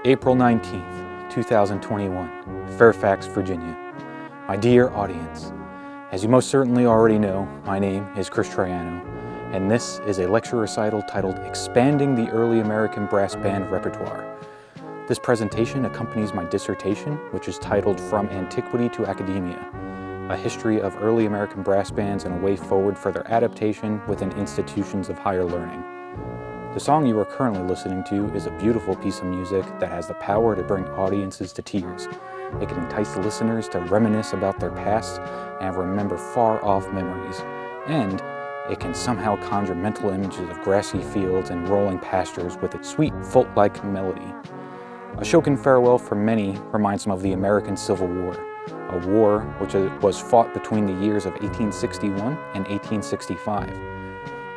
April 19th, 2021, Fairfax, Virginia. My dear audience, as you most certainly already know, my name is Chris Troiano, and this is a lecture recital titled Expanding the Early American Brass Band Repertoire. This presentation accompanies my dissertation, which is titled From Antiquity to Academia, a history of early American brass bands and a way forward for their adaptation within institutions of higher learning. The song you are currently listening to is a beautiful piece of music that has the power to bring audiences to tears. It can entice listeners to reminisce about their past and remember far-off memories. And it can somehow conjure mental images of grassy fields and rolling pastures with its sweet, folk-like melody. A Shokin farewell for many reminds them of the American Civil War, a war which was fought between the years of 1861 and 1865.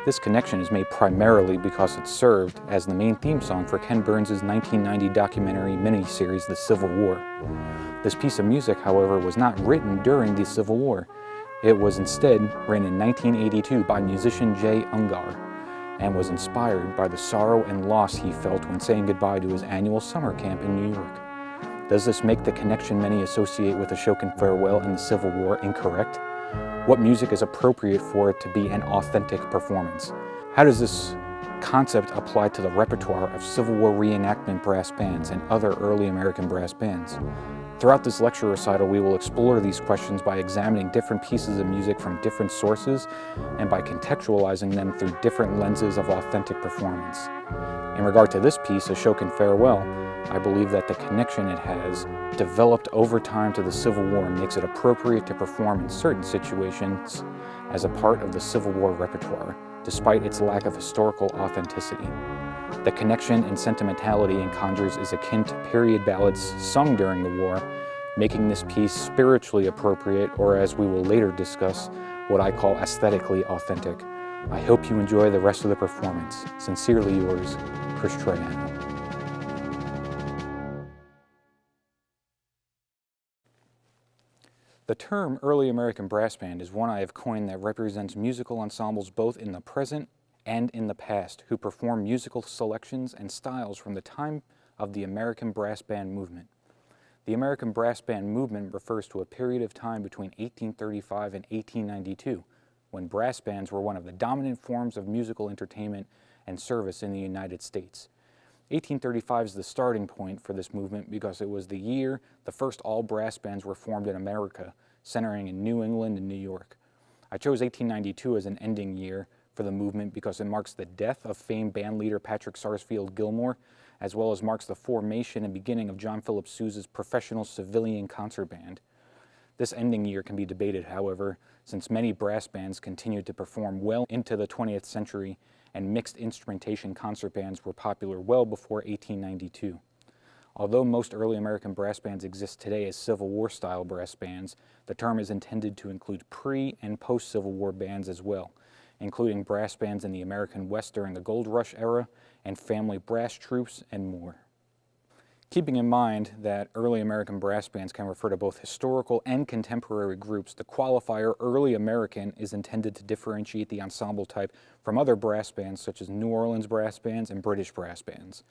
This connection is made primarily because it served as the main theme song for Ken Burns' 1990 documentary miniseries, The Civil War. This piece of music, however, was not written during the Civil War. It was instead written in 1982 by musician Jay Ungar and was inspired by the sorrow and loss he felt when saying goodbye to his annual summer camp in New York. Does this make the connection many associate with the Shokin farewell and the Civil War incorrect? What music is appropriate for it to be an authentic performance? How does this concept apply to the repertoire of Civil War reenactment brass bands and other early American brass bands? Throughout this lecture recital, we will explore these questions by examining different pieces of music from different sources and by contextualizing them through different lenses of authentic performance. In regard to this piece, A Shokin Farewell, I believe that the connection it has developed over time to the Civil War makes it appropriate to perform in certain situations as a part of the Civil War repertoire, despite its lack of historical authenticity. The connection and sentimentality it conjures is akin to period ballads sung during the war, making this piece spiritually appropriate, or as we will later discuss, what I call aesthetically authentic. I hope you enjoy the rest of the performance. Sincerely yours, Chris Troiano. The term early American brass band is one I have coined that represents musical ensembles both in the present and in the past who perform musical selections and styles from the time of the American brass band movement. The American brass band movement refers to a period of time between 1835 and 1892, when brass bands were one of the dominant forms of musical entertainment and service in the United States. 1835 is the starting point for this movement because it was the year the first all-brass bands were formed in America, centering in New England and New York. I chose 1892 as an ending year for the movement because it marks the death of famed band leader Patrick Sarsfield Gilmore, as well as marks the formation and beginning of John Philip Sousa's professional civilian concert band. This ending year can be debated, however, since many brass bands continued to perform well into the 20th century and mixed instrumentation concert bands were popular well before 1892. Although most early American brass bands exist today as Civil War style brass bands, the term is intended to include pre- and post-Civil War bands as well, including brass bands in the American West during the Gold Rush era and family brass troops and more. Keeping in mind that early American brass bands can refer to both historical and contemporary groups, the qualifier early American is intended to differentiate the ensemble type from other brass bands such as New Orleans brass bands and British brass bands.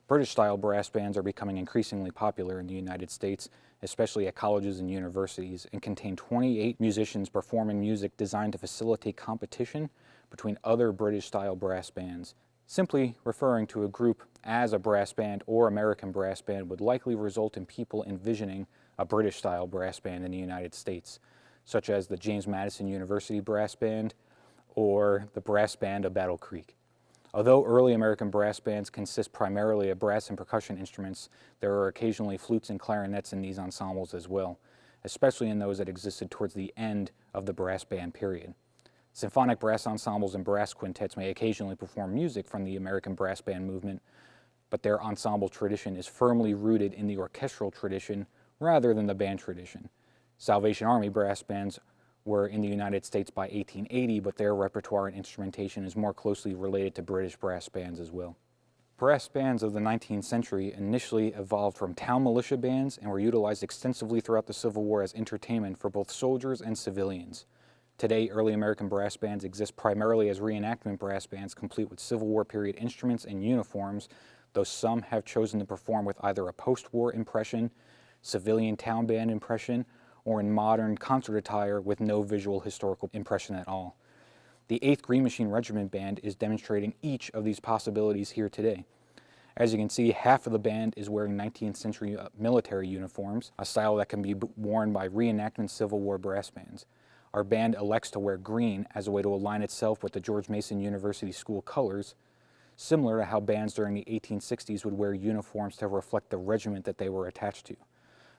British-style brass bands are becoming increasingly popular in the United States, especially at colleges and universities, and contain 28 musicians performing music designed to facilitate competition between other British-style brass bands. Simply referring to a group as a brass band or American brass band would likely result in people envisioning a British-style brass band in the United States, such as the James Madison University Brass Band or the Brass Band of Battle Creek. Although early American brass bands consist primarily of brass and percussion instruments, there are occasionally flutes and clarinets in these ensembles as well, especially in those that existed towards the end of the brass band period. Symphonic brass ensembles and brass quintets may occasionally perform music from the American brass band movement, but their ensemble tradition is firmly rooted in the orchestral tradition rather than the band tradition. Salvation Army brass bands were in the United States by 1880, but their repertoire and instrumentation is more closely related to British brass bands as well. Brass bands of the 19th century initially evolved from town militia bands and were utilized extensively throughout the Civil War as entertainment for both soldiers and civilians. Today, early American brass bands exist primarily as reenactment brass bands complete with Civil War period instruments and uniforms, though some have chosen to perform with either a post-war impression, civilian town band impression, or in modern concert attire with no visual historical impression at all. The 8th Green Machine Regiment Band is demonstrating each of these possibilities here today. As you can see, half of the band is wearing 19th century military uniforms, a style that can be worn by reenactment Civil War brass bands. Our band elects to wear green as a way to align itself with the George Mason University school colors, similar to how bands during the 1860s would wear uniforms to reflect the regiment that they were attached to.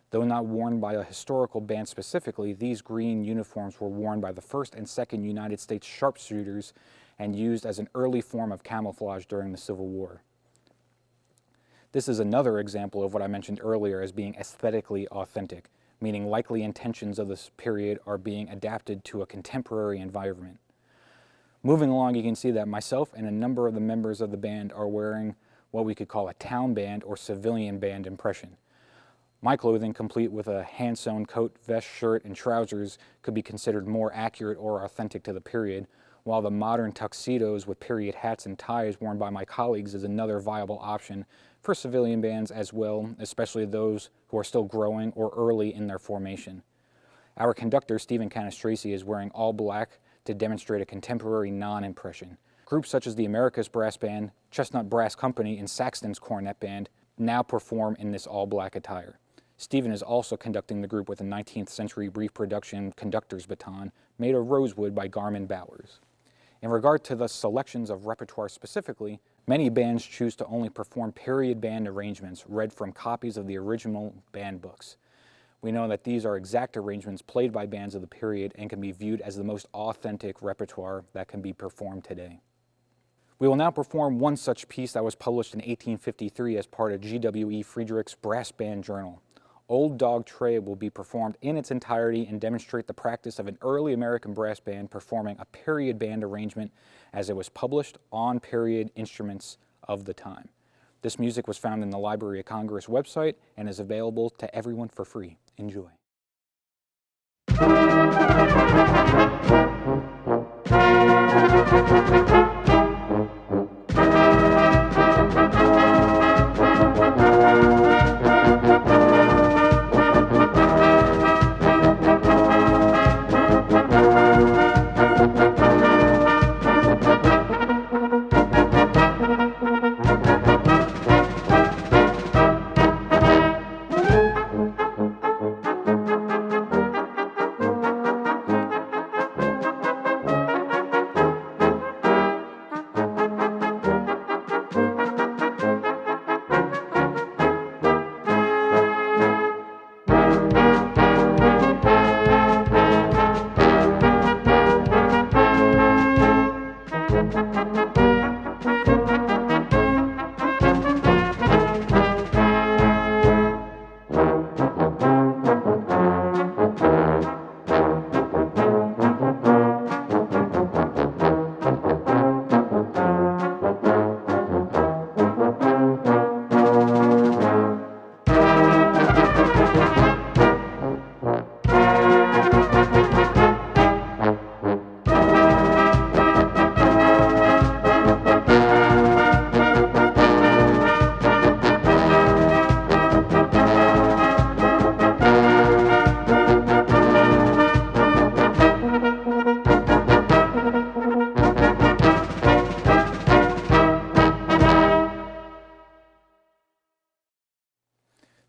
Though not worn by a historical band specifically, these green uniforms were worn by the 1st and 2nd United States sharpshooters and used as an early form of camouflage during the Civil War. This is another example of what I mentioned earlier as being aesthetically authentic, meaning likely intentions of this period are being adapted to a contemporary environment. Moving along, you can see that myself and a number of the members of the band are wearing what we could call a town band or civilian band impression. My clothing, complete with a hand-sewn coat, vest, shirt, and trousers, could be considered more accurate or authentic to the period, while the modern tuxedos with period hats and ties worn by my colleagues is another viable option for civilian bands as well, especially those who are still growing or early in their formation. Our conductor, Stephen Canastraci, is wearing all black to demonstrate a contemporary non-impression. Groups such as the Americas Brass Band, Chestnut Brass Company, and Saxton's Cornet Band now perform in this all-black attire. Stephen is also conducting the group with a 19th century brief production conductor's baton made of rosewood by Garmin Bowers. In regard to the selections of repertoire specifically, many bands choose to only perform period band arrangements read from copies of the original band books. We know that these are exact arrangements played by bands of the period and can be viewed as the most authentic repertoire that can be performed today. We will now perform one such piece that was published in 1853 as part of G.W.E. Friedrich's Brass Band Journal. Old Dog Tray will be performed in its entirety and demonstrate the practice of an early American brass band performing a period band arrangement as it was published on period instruments of the time. This music was found in the Library of Congress website and is available to everyone for free. Enjoy.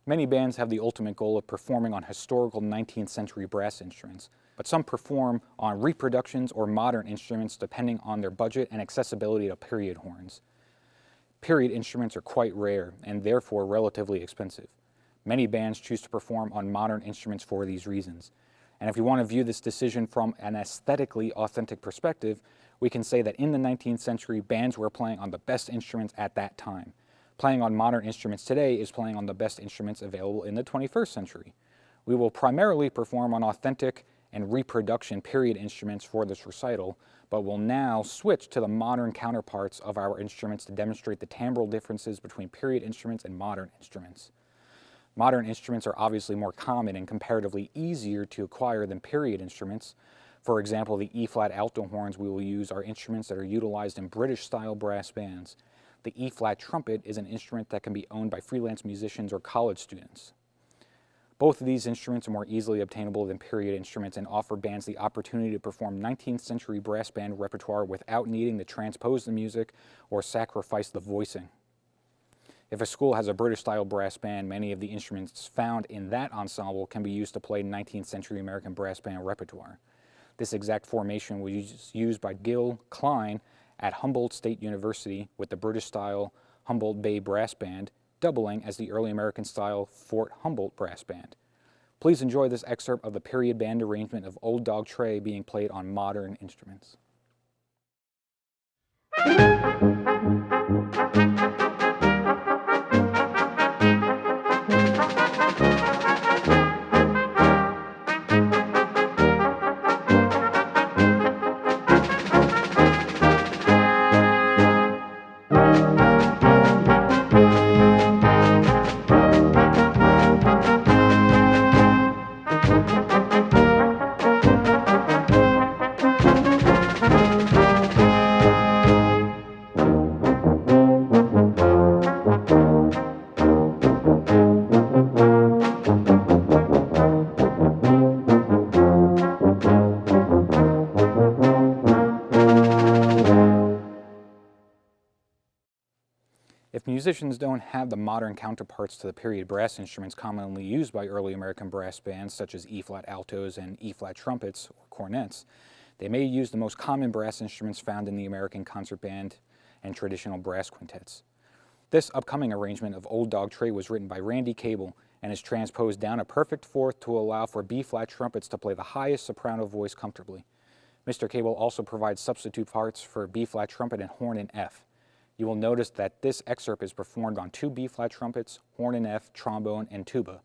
Many bands have the ultimate goal of performing on historical 19th century brass instruments, but some perform on reproductions or modern instruments depending on their budget and accessibility to period horns. Period instruments are quite rare and therefore relatively expensive. Many bands choose to perform on modern instruments for these reasons. And if you want to view this decision from an aesthetically authentic perspective, we can say that in the 19th century, bands were playing on the best instruments at that time. Playing on modern instruments today is playing on the best instruments available in the 21st century. We will primarily perform on authentic and reproduction period instruments for this recital, but will now switch to the modern counterparts of our instruments to demonstrate the timbral differences between period instruments and modern instruments. Modern instruments are obviously more common and comparatively easier to acquire than period instruments. For example, the E-flat alto horns we will use are instruments that are utilized in British-style brass bands. The E-flat trumpet is an instrument that can be owned by freelance musicians or college students. Both of these instruments are more easily obtainable than period instruments and offer bands the opportunity to perform 19th century brass band repertoire without needing to transpose the music or sacrifice the voicing. If a school has a British-style brass band, many of the instruments found in that ensemble can be used to play 19th century American brass band repertoire. This exact formation was used by Gil Klein at Humboldt State University with the British-style Humboldt Bay Brass Band, doubling as the early American-style Fort Humboldt Brass Band. Please enjoy this excerpt of the period band arrangement of Old Dog Tray being played on modern instruments. If musicians don't have the modern counterparts to the period brass instruments commonly used by early American brass bands, such as E-flat altos and E-flat trumpets or cornets, they may use the most common brass instruments found in the American concert band and traditional brass quintets. This upcoming arrangement of Old Dog Tray was written by Randy Cable and is transposed down a perfect fourth to allow for B-flat trumpets to play the highest soprano voice comfortably. Mr. Cable also provides substitute parts for B-flat trumpet and horn in F. You will notice that this excerpt is performed on two B-flat trumpets, horn in F, trombone, and tuba,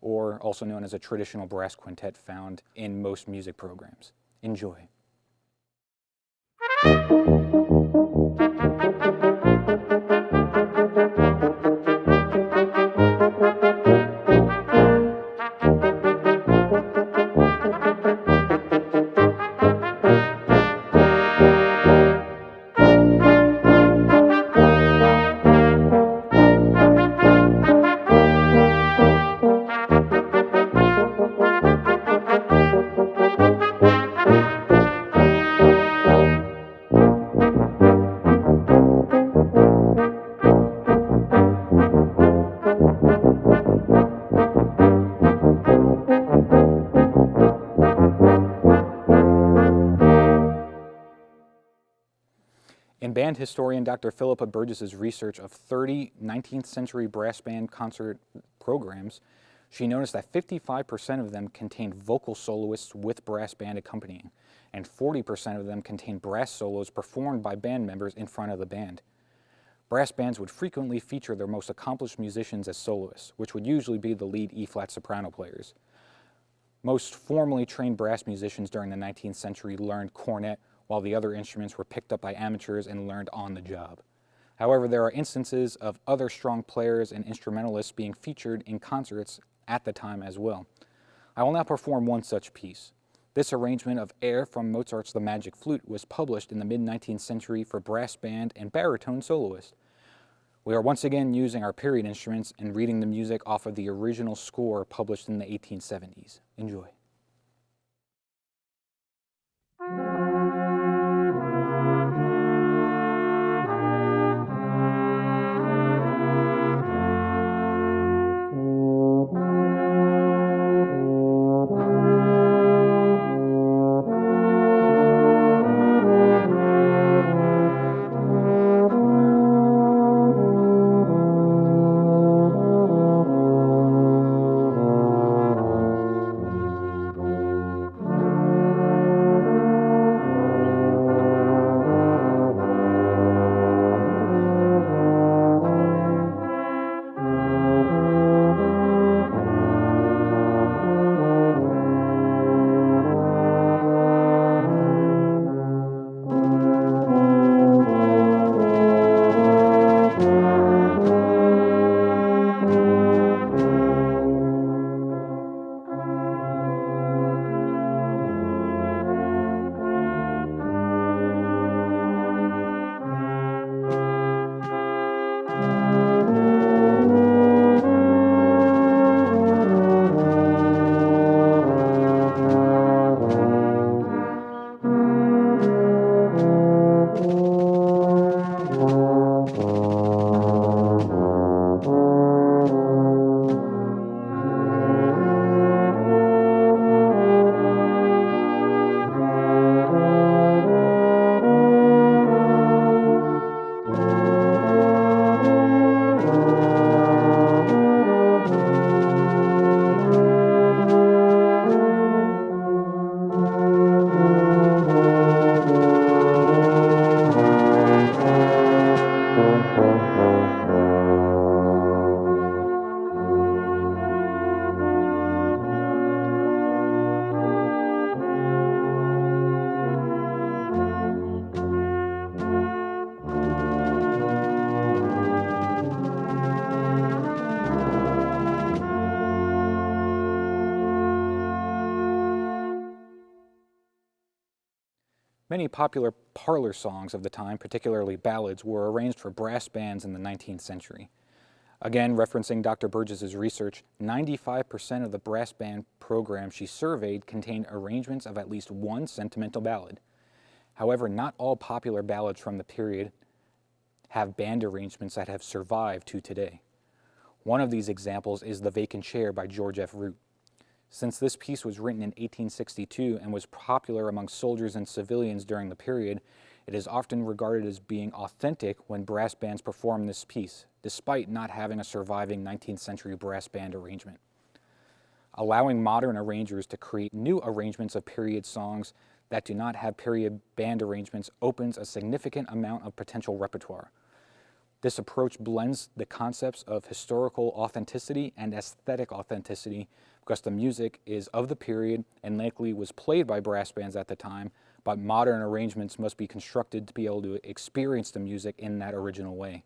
or also known as a traditional brass quintet found in most music programs. Enjoy. In band historian Dr. Philippa Burgess's research of 30 19th century brass band concert programs, she noticed that 55% of them contained vocal soloists with brass band accompanying, and 40% of them contained brass solos performed by band members in front of the band. Brass bands would frequently feature their most accomplished musicians as soloists, which would usually be the lead E-flat soprano players. Most formally trained brass musicians during the 19th century learned cornet, while the other instruments were picked up by amateurs and learned on the job. However, there are instances of other strong players and instrumentalists being featured in concerts at the time as well. I will now perform one such piece. This arrangement of air from Mozart's The Magic Flute was published in the mid-19th century for brass band and baritone soloist. We are once again using our period instruments and reading the music off of the original score published in the 1870s. Enjoy. Many popular parlor songs of the time, particularly ballads, were arranged for brass bands in the 19th century. Again, referencing Dr. Burgess's research, 95% of the brass band programs she surveyed contained arrangements of at least one sentimental ballad. However, not all popular ballads from the period have band arrangements that have survived to today. One of these examples is The Vacant Chair by George F. Root. Since this piece was written in 1862 and was popular among soldiers and civilians during the period, it is often regarded as being authentic when brass bands perform this piece, despite not having a surviving 19th century brass band arrangement. Allowing modern arrangers to create new arrangements of period songs that do not have period band arrangements opens a significant amount of potential repertoire. This approach blends the concepts of historical authenticity and aesthetic authenticity because the music is of the period and likely was played by brass bands at the time, but modern arrangements must be constructed to be able to experience the music in that original way.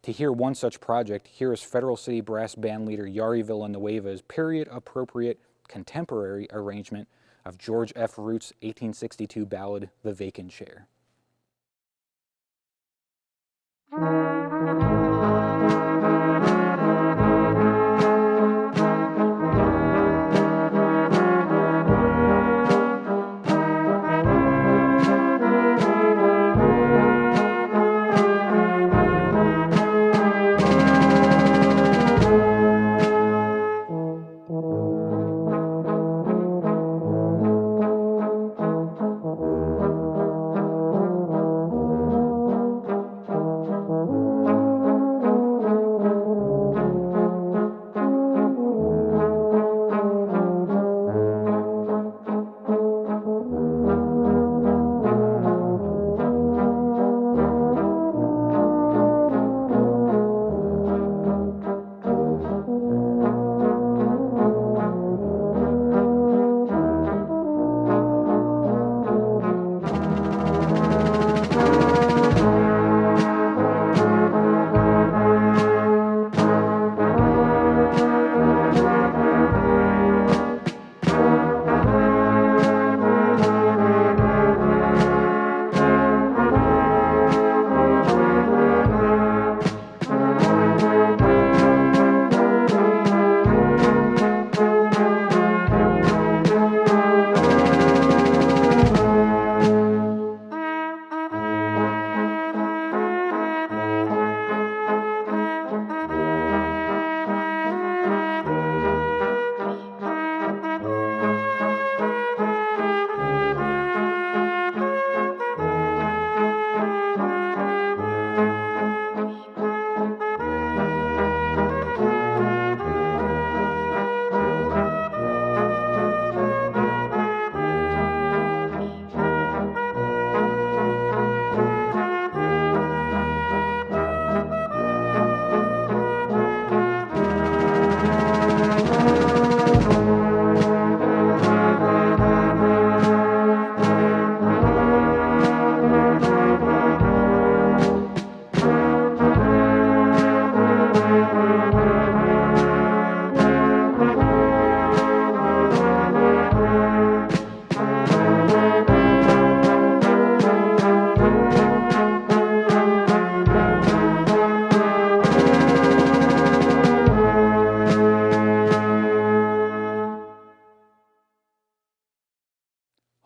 To hear one such project, here is Federal City Brass Band leader Yari Villanueva's period-appropriate contemporary arrangement of George F. Root's 1862 ballad, The Vacant Chair.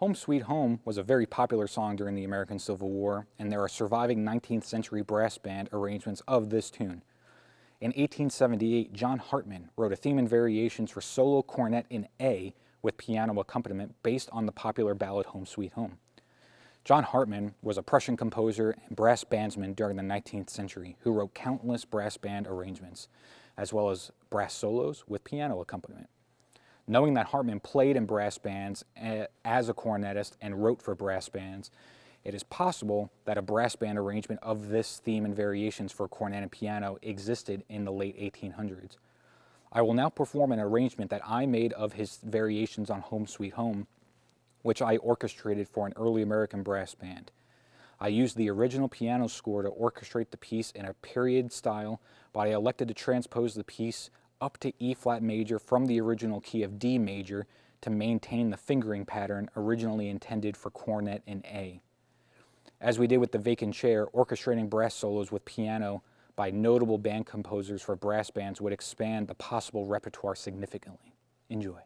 Home Sweet Home was a very popular song during the American Civil War, and there are surviving 19th century brass band arrangements of this tune. In 1878, John Hartman wrote a theme and variations for solo cornet in A with piano accompaniment based on the popular ballad Home Sweet Home. John Hartman was a Prussian composer and brass bandsman during the 19th century who wrote countless brass band arrangements, as well as brass solos with piano accompaniment. Knowing that Hartman played in brass bands as a cornetist and wrote for brass bands, it is possible that a brass band arrangement of this theme and variations for cornet and piano existed in the late 1800s. I will now perform an arrangement that I made of his variations on Home Sweet Home, which I orchestrated for an early American brass band. I used the original piano score to orchestrate the piece in a period style, but I elected to transpose the piece up to E flat major from the original key of D major to maintain the fingering pattern originally intended for cornet in A. As we did with the vacant chair, orchestrating brass solos with piano by notable band composers for brass bands would expand the possible repertoire significantly. Enjoy.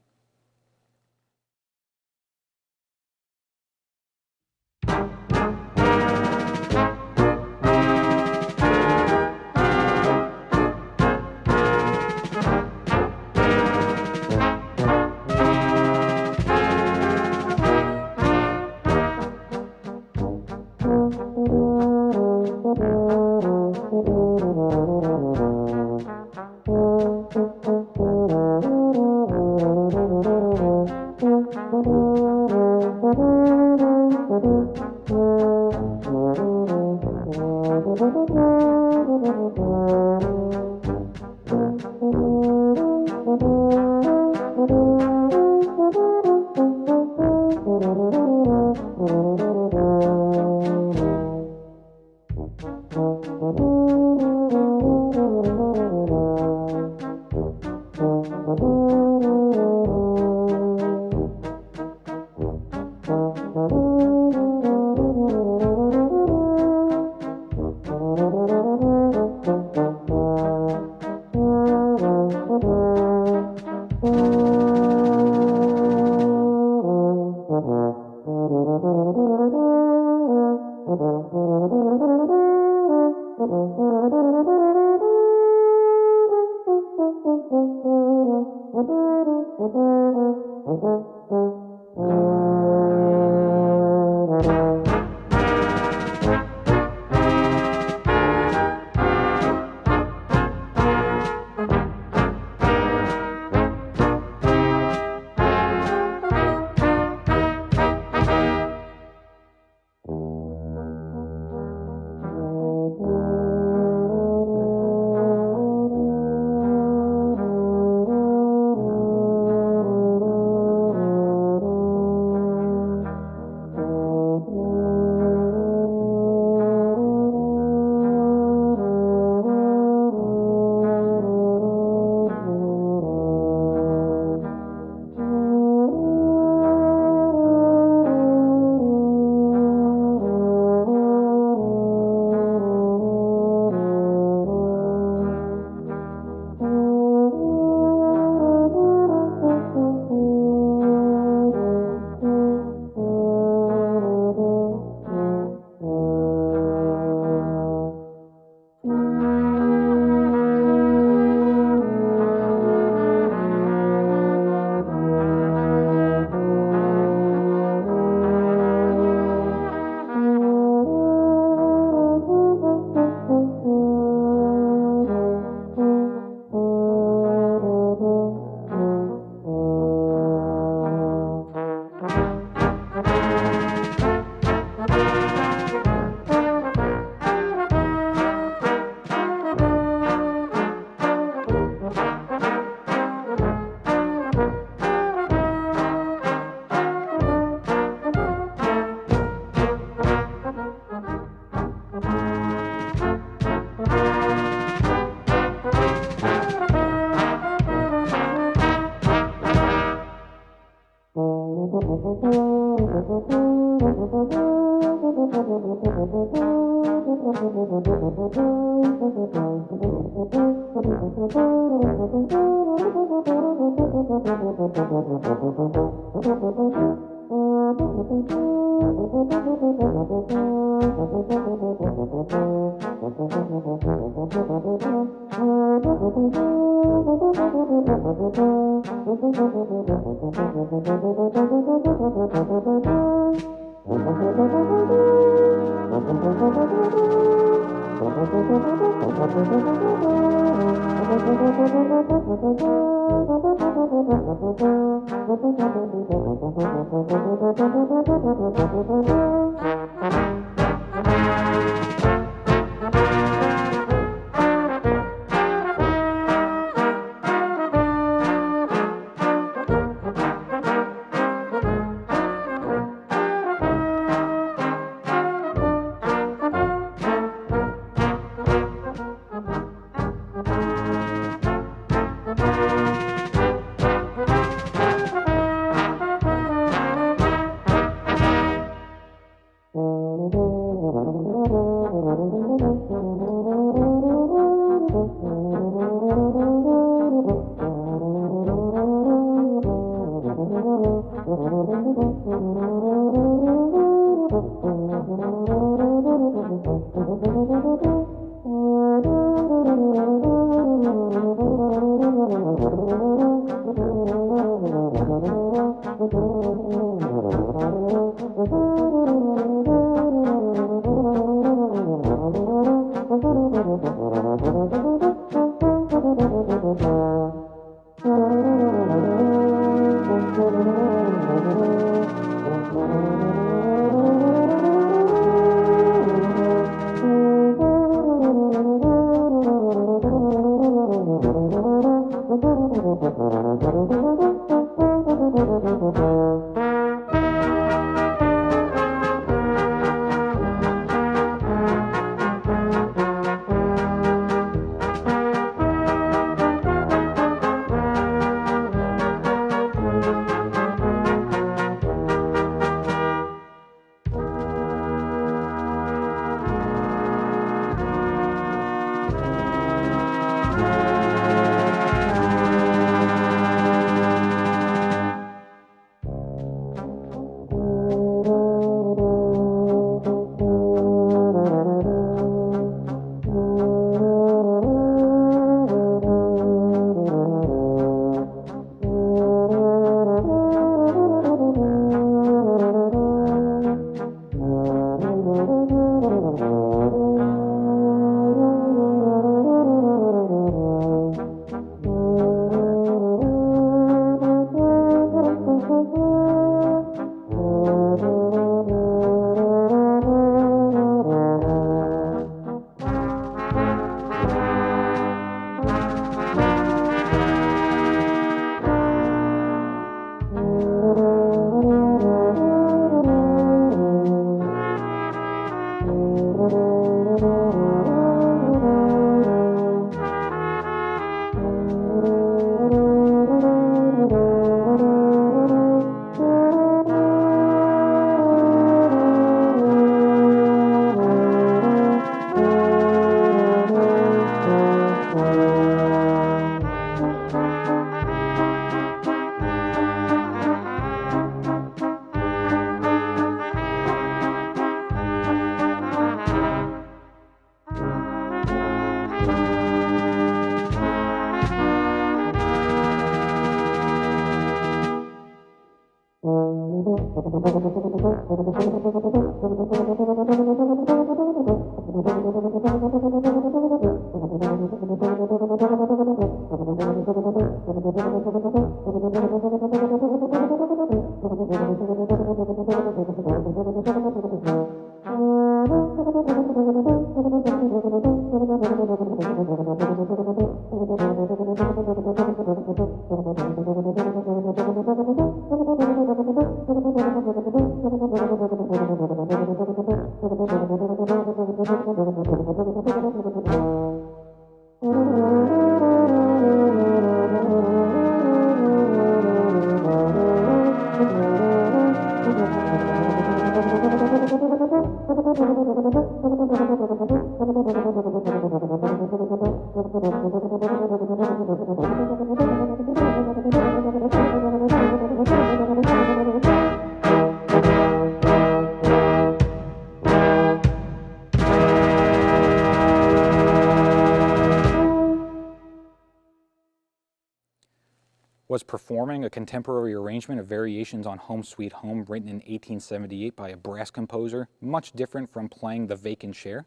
Was performing a contemporary arrangement of variations on Home Sweet Home written in 1878 by a brass composer much different from playing the vacant chair?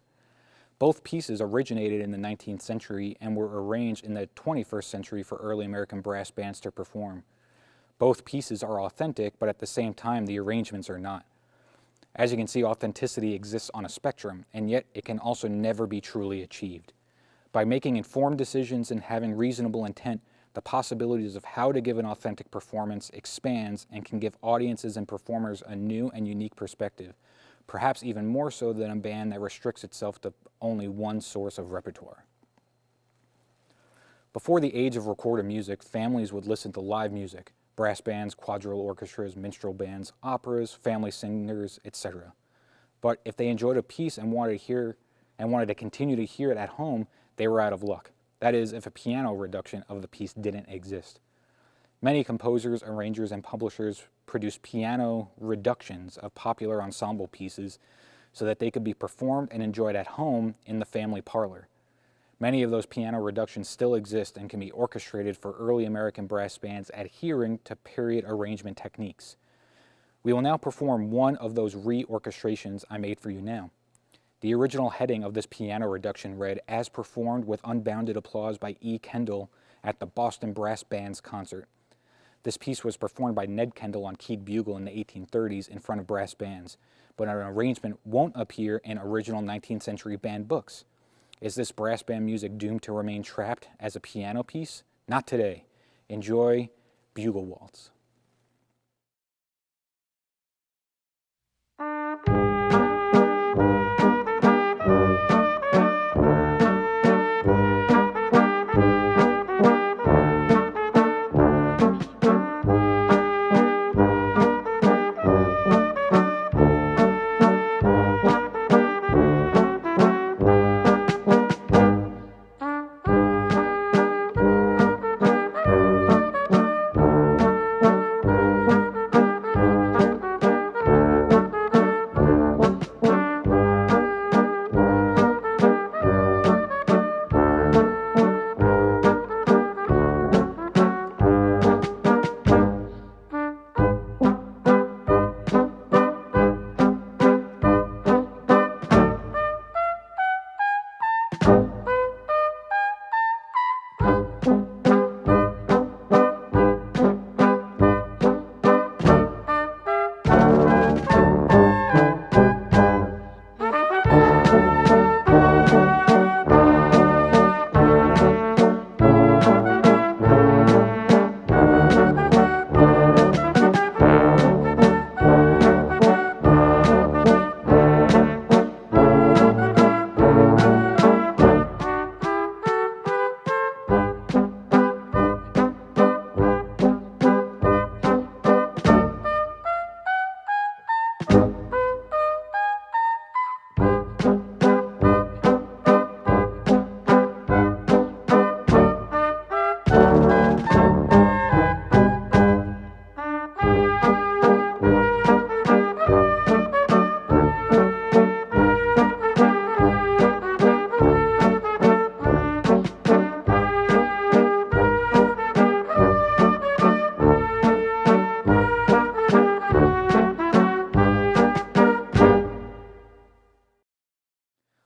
Both pieces originated in the 19th century and were arranged in the 21st century for early American brass bands to perform. Both pieces are authentic, but at the same time the arrangements are not. As you can see, authenticity exists on a spectrum, and yet it can also never be truly achieved. By making informed decisions and having reasonable intent, the possibilities of how to give an authentic performance expands and can give audiences and performers a new and unique perspective, perhaps even more so than a band that restricts itself to only one source of repertoire. Before the age of recorded music, families would listen to live music, brass bands, quadrille orchestras, minstrel bands, operas, family singers, etc. But if they enjoyed a piece and wanted to continue to hear it at home, they were out of luck. That is, if a piano reduction of the piece didn't exist. Many composers, arrangers, and publishers produce piano reductions of popular ensemble pieces so that they could be performed and enjoyed at home in the family parlor. Many of those piano reductions still exist and can be orchestrated for early American brass bands adhering to period arrangement techniques. We will now perform one of those re-orchestrations I made for you now. The original heading of this piano reduction read, "As performed with unbounded applause by E. Kendall at the Boston Brass Band's concert." This piece was performed by Ned Kendall on keyed bugle in the 1830s in front of brass bands, but an arrangement won't appear in original 19th century band books. Is this brass band music doomed to remain trapped as a piano piece? Not today. Enjoy Bugle Waltz.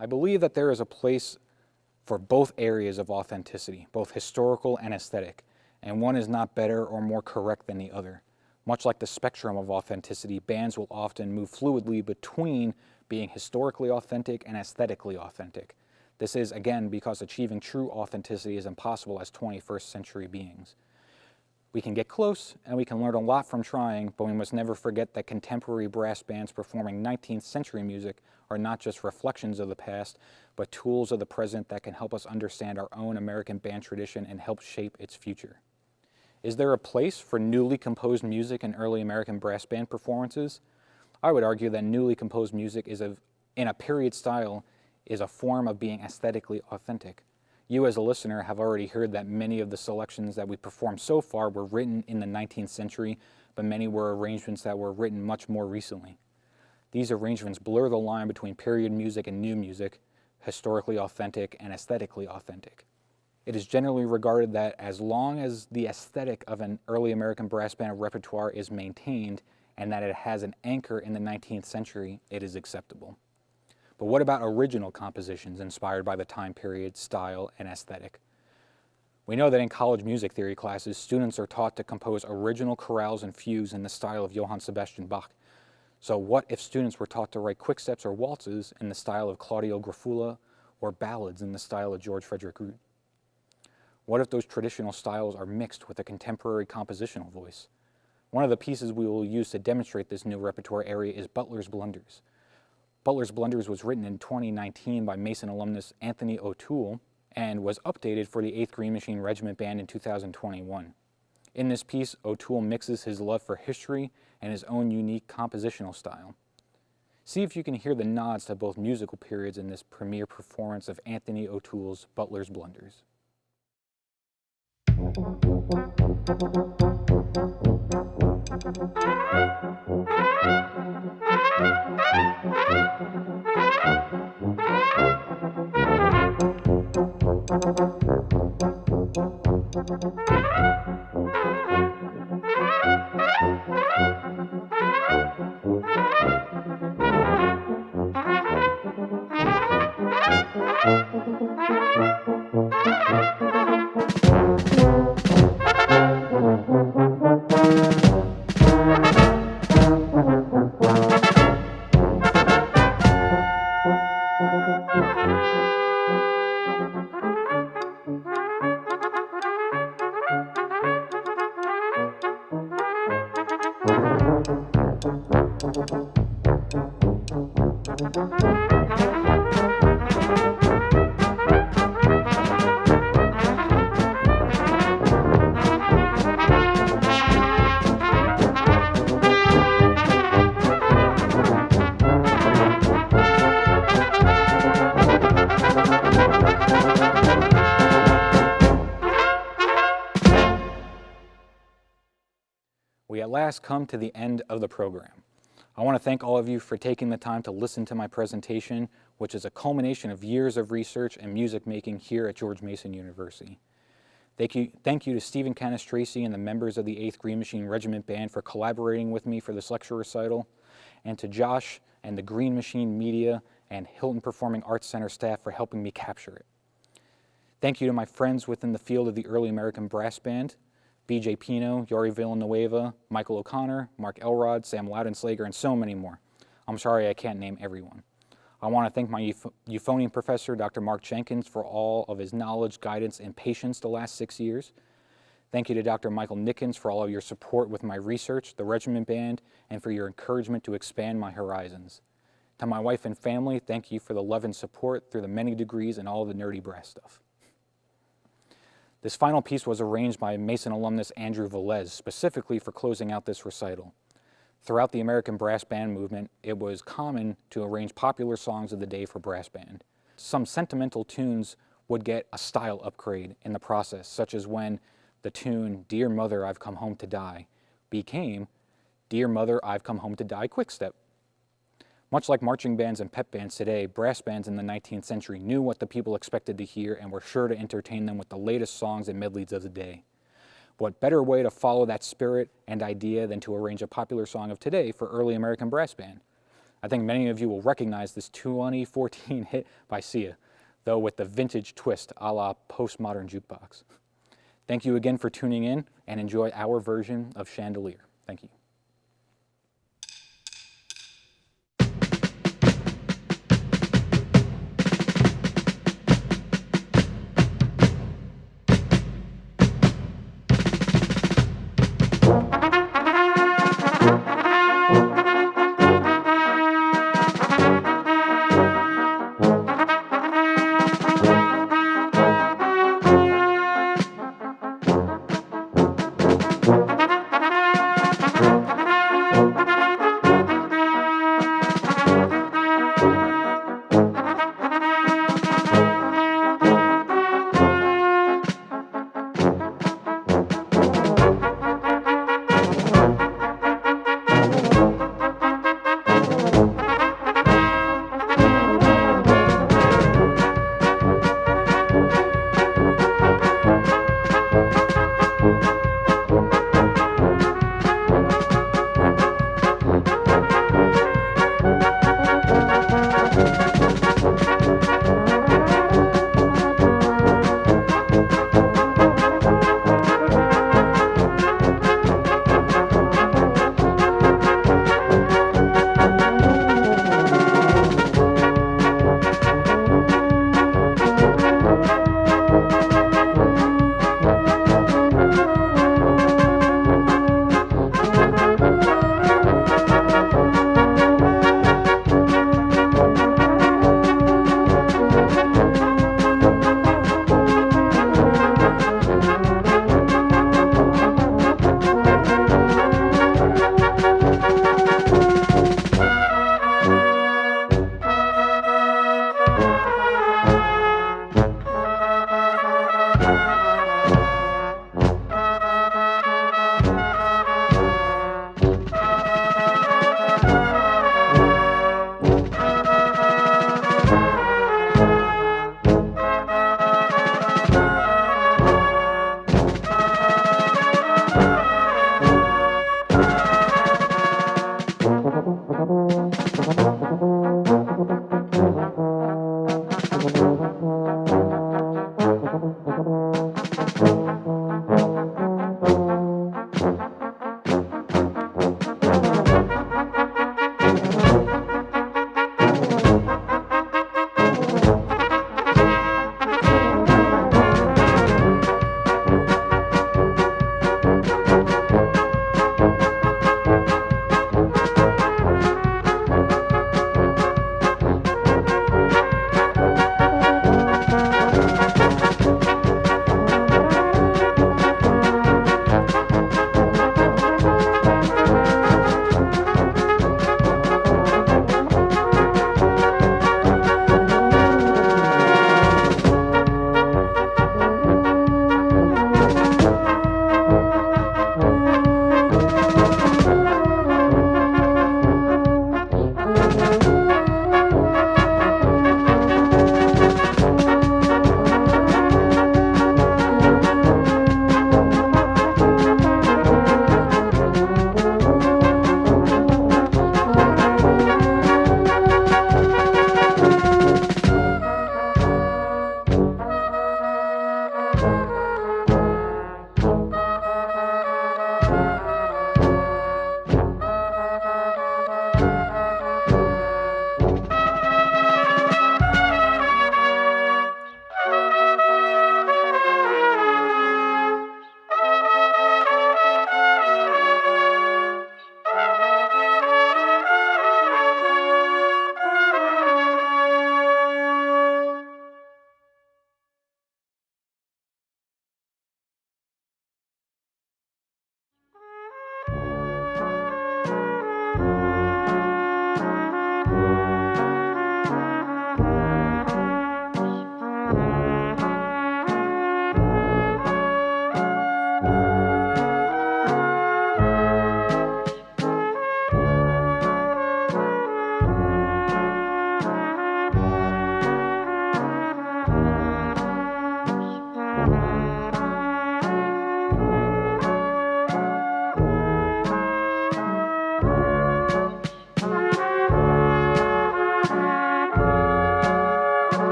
I believe that there is a place for both areas of authenticity, both historical and aesthetic, and one is not better or more correct than the other. Much like the spectrum of authenticity, bands will often move fluidly between being historically authentic and aesthetically authentic. This is, again, because achieving true authenticity is impossible as 21st century beings. We can get close, and we can learn a lot from trying, but we must never forget that contemporary brass bands performing 19th century music are not just reflections of the past, but tools of the present that can help us understand our own American band tradition and help shape its future. Is there a place for newly composed music in early American brass band performances? I would argue that newly composed music in a period style is a form of being aesthetically authentic. You as a listener have already heard that many of the selections that we performed so far were written in the 19th century, but many were arrangements that were written much more recently. These arrangements blur the line between period music and new music, historically authentic and aesthetically authentic. It is generally regarded that as long as the aesthetic of an early American brass band repertoire is maintained and that it has an anchor in the 19th century, it is acceptable. But what about original compositions inspired by the time period, style, and aesthetic? We know that in college music theory classes, students are taught to compose original chorales and fugues in the style of Johann Sebastian Bach. So what if students were taught to write quicksteps or waltzes in the style of Claudio Grafula or ballads in the style of George Frederick Root? What if those traditional styles are mixed with a contemporary compositional voice? One of the pieces we will use to demonstrate this new repertoire area is Butler's Blunders. Butler's Blunders was written in 2019 by Mason alumnus Anthony O'Toole and was updated for the 8th Green Machine Regiment Band in 2021. In this piece, O'Toole mixes his love for history and his own unique compositional style. See if you can hear the nods to both musical periods in this premiere performance of Anthony O'Toole's Butler's Blunders. We at last come to the end of the program. I want to thank all of you for taking the time to listen to my presentation, which is a culmination of years of research and music making here at George Mason University. Thank you to Stephen Canestraci and the members of the 8th Green Machine Regiment Band for collaborating with me for this lecture recital, and to Josh and the Green Machine Media and Hilton Performing Arts Center staff for helping me capture it. Thank you to my friends within the field of the early American brass band, B.J. Pino, Yari Villanueva, Michael O'Connor, Mark Elrod, Sam Loudenslager, and so many more. I'm sorry I can't name everyone. I want to thank my euphonium professor, Dr. Mark Jenkins, for all of his knowledge, guidance, and patience the last 6 years. Thank you to Dr. Michael Nickens for all of your support with my research, the regiment band, and for your encouragement to expand my horizons. To my wife and family, thank you for the love and support through the many degrees and all the nerdy brass stuff. This final piece was arranged by Mason alumnus Andrew Velez, specifically for closing out this recital. Throughout the American brass band movement, it was common to arrange popular songs of the day for brass band. Some sentimental tunes would get a style upgrade in the process, such as when the tune, Dear Mother, I've Come Home to Die, became Dear Mother, I've Come Home to Die Quickstep. Much like marching bands and pep bands today, brass bands in the 19th century knew what the people expected to hear and were sure to entertain them with the latest songs and medleys of the day. What better way to follow that spirit and idea than to arrange a popular song of today for early American brass band? I think many of you will recognize this 2014 hit by Sia, though with the vintage twist a la postmodern jukebox. Thank you again for tuning in, and enjoy our version of Chandelier. Thank you.